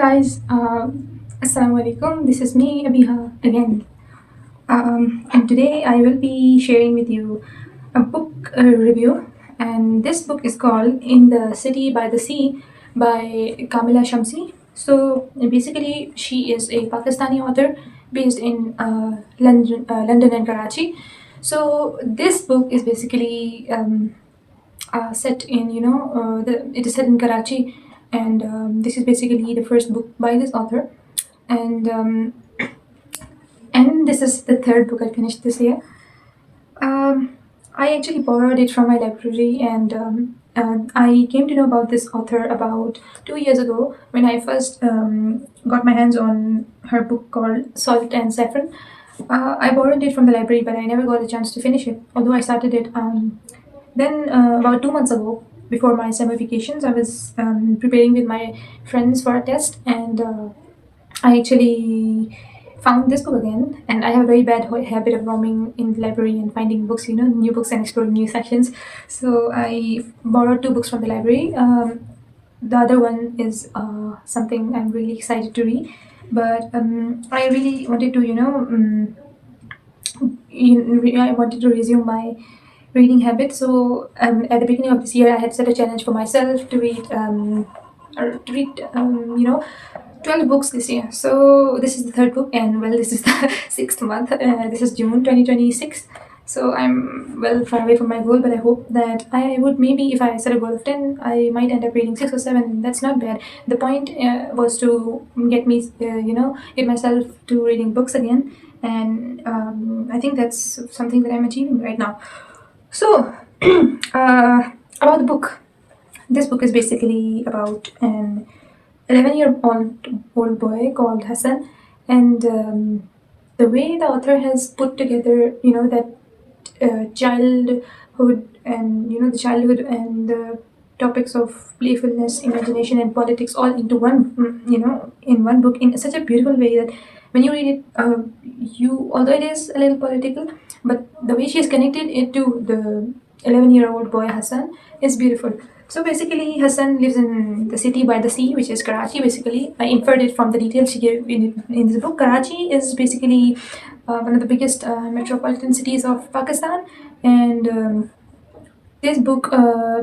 guys, Assalamu alaikum. This is me, Abeeha, again. And today I will be sharing with you a book review. And this book is called In the City by the Sea by Kamila Shamsie. So basically, she is a Pakistani author based in London and Karachi. So this book is basically set in it is set in Karachi, and this is basically the first book by this author, and this is the third book I finished this year. I actually borrowed it from my library, and I came to know about this author about 2 years ago when I first got my hands on her book called Salt and Saffron. I borrowed it from the library, but I never got a chance to finish it, although I started it. Then, about 2 months ago, before my summer vacations, I was preparing with my friends for a test, and I actually found this book again. And I have a very bad habit of roaming in the library and finding books, new books and exploring new sections. So I borrowed two books from the library. The other one is something I'm really excited to read, but I really wanted to, I wanted to resume my reading habit. So at the beginning of this year, I had set a challenge for myself to read, 12 books this year. So this is the third book, and well, this is the sixth month. This is June 2026. So I'm well far away from my goal, but I hope that I would maybe, if I set a goal of 10, I might end up reading 6 or 7. That's not bad. The point was to get me, get myself to reading books again, and I think that's something that I'm achieving right now. So, about the book. This book is basically about an 11-year-old boy called Hassan, and the way the author has put together, that childhood, and the childhood and the topics of playfulness, imagination, and politics all into one, in one book in such a beautiful way that when you read it, although it is a little political, but the way she has connected it to the 11-year-old boy Hassan is beautiful. So basically, Hassan lives in the city by the sea, which is Karachi. Basically, I inferred it from the details she gave in this book. Karachi is basically one of the biggest metropolitan cities of Pakistan, and this book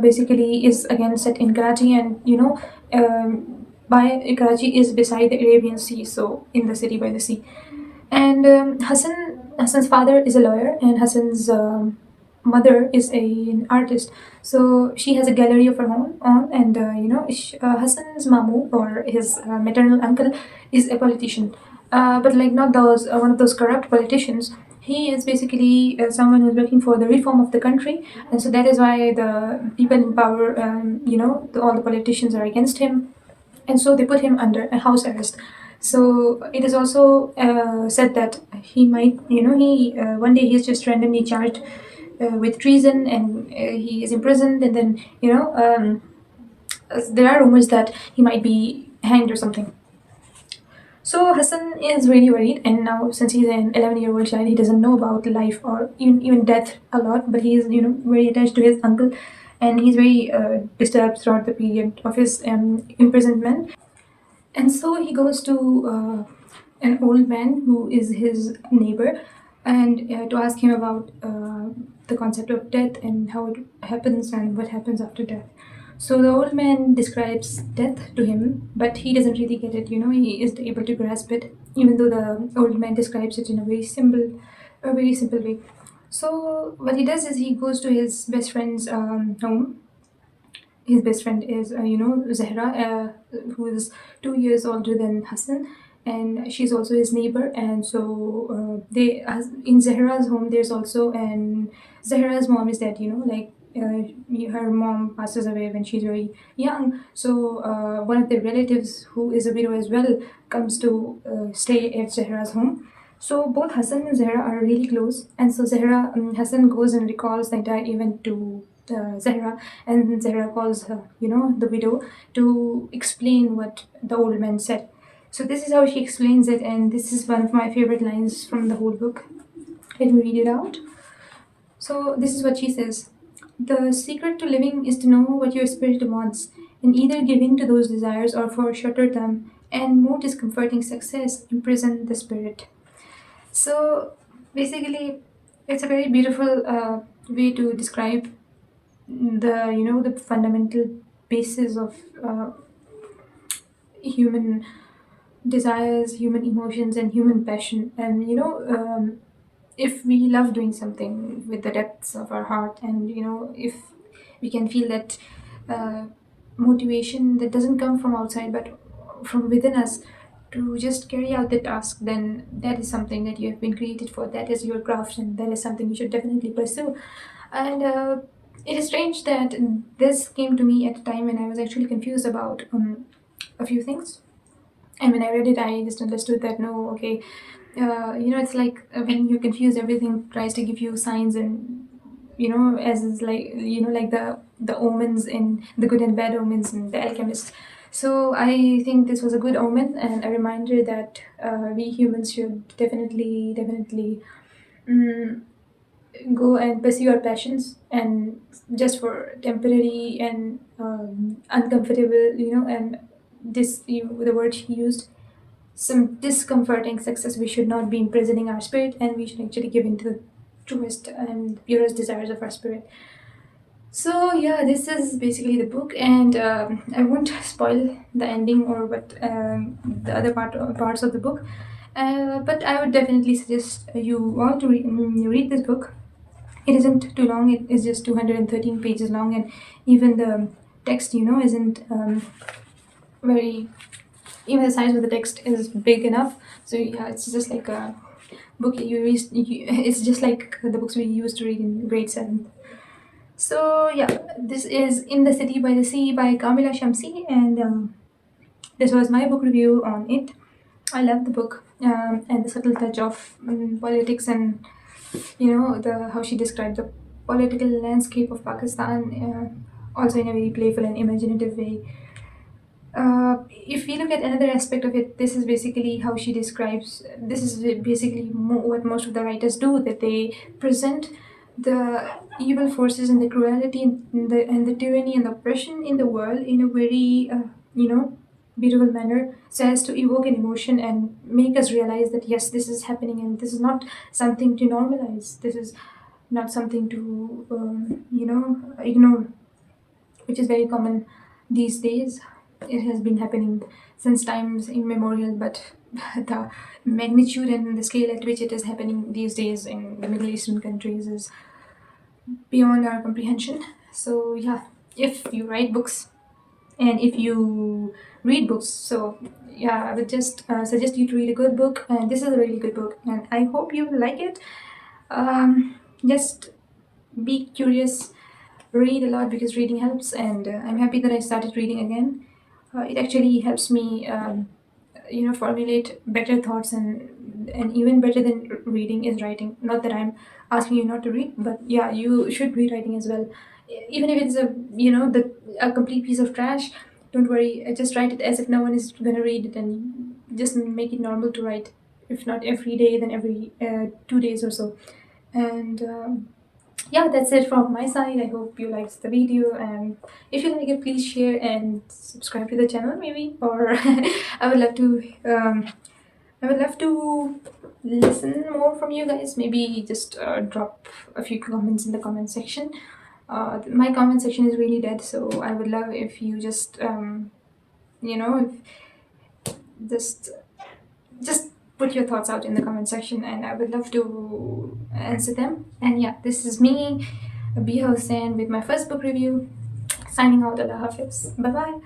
basically is again set in Karachi, and by Karachi is beside the Arabian Sea, so in the city by the sea. And Hassan's father is a lawyer, and Hassan's mother is an artist. So she has a gallery of her own, and Hassan's mamu, or his maternal uncle, is a politician. But like not those one of those corrupt politicians. He is basically someone who's looking for the reform of the country, and so that is why the people in power, all the politicians are against him, and so they put him under a house arrest. So it is also said that he might, he one day he's just randomly charged with treason, and he is imprisoned, and then there are rumors that he might be hanged or something. So Hassan is really worried, and now since he's an 11-year-old child, he doesn't know about life or even death a lot. But he is, very attached to his uncle, and he's very disturbed throughout the period of his imprisonment. And so he goes to an old man who is his neighbor, and to ask him about the concept of death and how it happens and what happens after death. So the old man describes death to him, but he doesn't really get it. He isn't able to grasp it, even though the old man describes it in a very simple way. So what he does is he goes to his best friend's home. His best friend is, Zahra, who is 2 years older than Hassan, and she's also his neighbor. And so in Zahra's home, there's also Zahra's mom is dead. Her mom passes away when she's very young. So one of the relatives, who is a widow as well, comes to stay at Zahra's home. So both Hassan and Zahra are really close, and so Hassan goes and recalls the entire event to Zahra, and Zahra calls her, the widow, to explain what the old man said. So this is how she explains it, and this is one of my favorite lines from the whole book. Let me read it out. So this is what she says. The secret to living is to know what your spirit wants, and either give in to those desires or for a shorter term and more discomforting success imprison the spirit. So basically, it's a very beautiful way to describe the fundamental basis of human desires, human emotions, and human passion. And if we love doing something with the depths of our heart, and if we can feel that uh, motivation that doesn't come from outside but from within us to just carry out the task, then that is something that you have been created for. That is your craft, and that is something you should definitely pursue. And it is strange that this came to me at a time when I was actually confused about a few things. And when I read it, I just understood that no, okay, it's like when you're confused, everything tries to give you signs, and as is like like the omens in the good and bad omens in The Alchemist. So I think this was a good omen and a reminder that we humans should definitely mm, go and pursue our passions, and just for temporary and uncomfortable, and the word he used, some discomforting success, we should not be imprisoning our spirit, and we should actually give into the truest and purest desires of our spirit. So yeah, this is basically the book, and I won't spoil the ending or what the other parts of the book. But I would definitely suggest you all to read this book. It isn't too long. It is just 213 pages long, and even the text, isn't very. Even the size of the text is big enough. So yeah, it's just like a book it's just like the books we used to read in grade 7. So yeah, this is In the City by the Sea by Kamila Shamsie, and this was my book review on it. I love the book, and the subtle touch of politics, and the how she described the political landscape of Pakistan, also in a very playful and imaginative way. If we look at another aspect of it, this is basically how she describes. This is basically what most of the writers do. That they present the evil forces and the cruelty and the tyranny and the oppression in the world in a very beautiful manner, so as to evoke an emotion and make us realize that yes, this is happening, and this is not something to normalize. This is not something to ignore, which is very common these days. It has been happening since times immemorial, but the magnitude and the scale at which it is happening these days in the Middle Eastern countries is beyond our comprehension. So, yeah, if you write books and if you read books, so yeah, I would just suggest you to read a good book, and this is a really good book, and I hope you like it. Just be curious, read a lot because reading helps, and I'm happy that I started reading again. It actually helps me formulate better thoughts, and even better than reading is writing. Not that I'm asking you not to read, but yeah, you should be writing as well. Even if it's a complete piece of trash, don't worry, just write it as if no one is gonna read it, and just make it normal to write. If not every day, then every 2 days or so. And yeah, that's it from my side. I hope you liked the video, and if you like it, please share and subscribe to the channel, maybe. Or I would love to listen more from you guys. Maybe just drop a few comments in the comment section. My comment section is really dead, so I would love if you just just just put your thoughts out in the comment section, and I would love to answer them. And yeah, this is me, Abeeha, with my first book review. Signing out. Allah Hafiz. Bye bye.